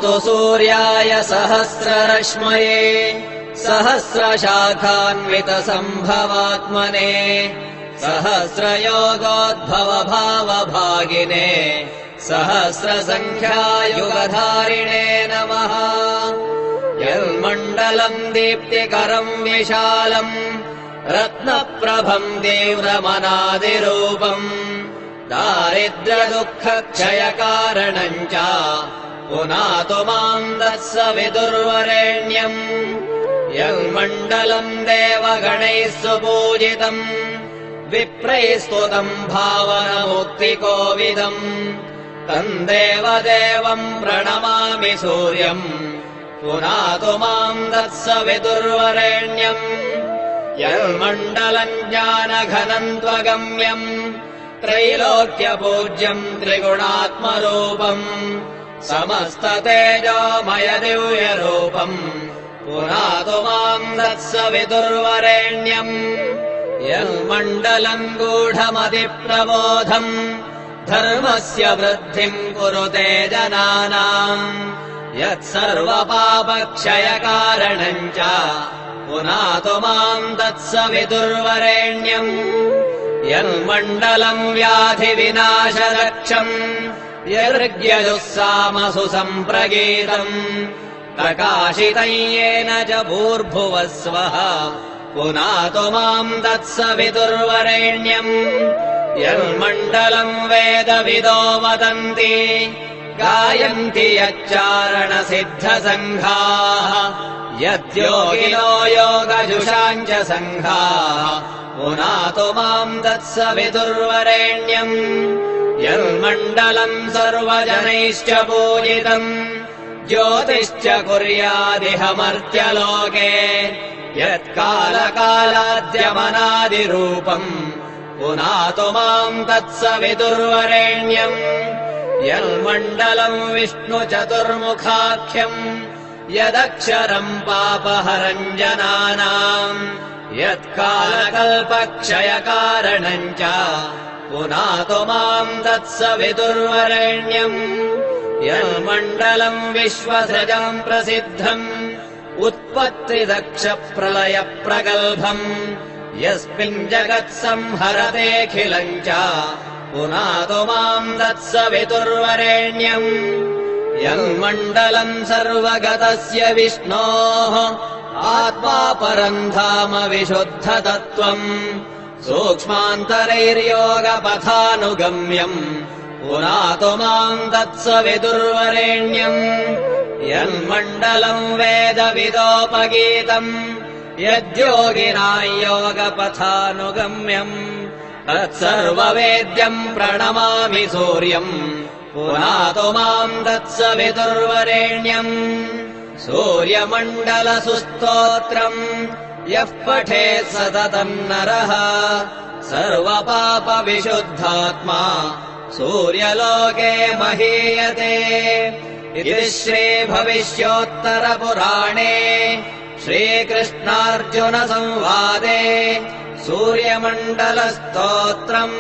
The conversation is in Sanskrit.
नमोऽस्तु सूर्याय सहस्ररश्मये सहस्रशाखान्वितसम्भवात्मने सहस्रयोगोद्भवभावभागिने सहस्रसङ्ख्यायुगधारिणे नमः। यन्मण्डलम् दीप्तिकरम् विशालम् रत्नप्रभम् तीव्रमनादिरूपम् दारिद्र्यदुःखक्षयकारणम् च पुनातु माम् तत्सवितुर्वरेण्यम्। यन्मण्डलम् देवगणैः सुपूजितम् विप्रैः स्तुतम् भावनमुक्तिकोविदम् तम् देवदेवम् प्रणमामि सूर्यम् पुनातु माम् तत्सवितुर्वरेण्यम्। यन्मण्डलम् ज्ञानघनम् त्वगम्यम् त्रैलोक्यपूज्यम् त्रिगुणात्मरूपम् समस्ततेजोमय दिव्यरूपम् पुनातु माम् तत्सवितुर्वरेण्यम्। यन्मण्डलम् गूढमतिप्रबोधम् धर्मस्य वृद्धिम् कुरुते जनानाम् यत्सर्वपापक्षयकारणम् च पुनातु माम् तत्सवितुर्वरेण्यम्। यन्मण्डलम् व्याधिविनाशरक्षम् यर्ग्यजुःसामसु सम्प्रगीतम् प्रकाशितम् येन च भूर्भुवः स्वः पुनातु माम् तत्सवितुर्वरेण्यम्। यन्मण्डलम् वेदविदो वदन्ति गायन्ति यच्चारणसिद्धसङ्घाः यद्योगिनो योगजुषाम् च सङ्घाः पुनातु माम् तत्सवितुर्वरेण्यम्। यन्मण्डलम् सर्वजनैश्च पूजितम् ज्योतिश्च कुर्यादिह मर्त्यलोके यत्कालकालाद्यमनादिरूपम् पुनातु माम् तत्सवितुर्वरेण्यम्। यन्मण्डलम् विष्णुचतुर्मुखाख्यम् यदक्षरम् पापहरम् जनानाम् यत्कालकल्पक्षयकारणम् च पुनातु माम् तत्सवितुर्वरेण्यम्। यन्मण्डलम् विश्वसृजम् प्रसिद्धम् उत्पत्तिदक्षप्रलयप्रगल्भम् यस्मिन् जगत्संहरतेऽखिलम् च पुनातु माम् तत्सवितुर्वरेण्यम्। यन्मण्डलम् सर्वगतस्य विष्णोः आत्मा परम् धाम विशुद्धतत्त्वम् सूक्ष्मान्तरैर्योगपथानुगम्यम् पुनातु माम् तत्सवितुर्वरेण्यम्। यन्मण्डलम् वेदविदोपगीतम् यद्योगिना योगपथानुगम्यम् तत्सर्ववेद्यम् प्रणमामि सूर्यम् पुनातु माम् तत्सवितुर्वरेण्यम्। सूर्यमण्डलसुस्तोत्रम् यः पठेत् सततम् नरः सर्वपापविशुद्धात्मा सूर्यलोके महीयते। इति श्रीभविष्योत्तरपुराणे श्रीकृष्णार्जुनसंवादे सूर्यमण्डलस्तोत्रम्।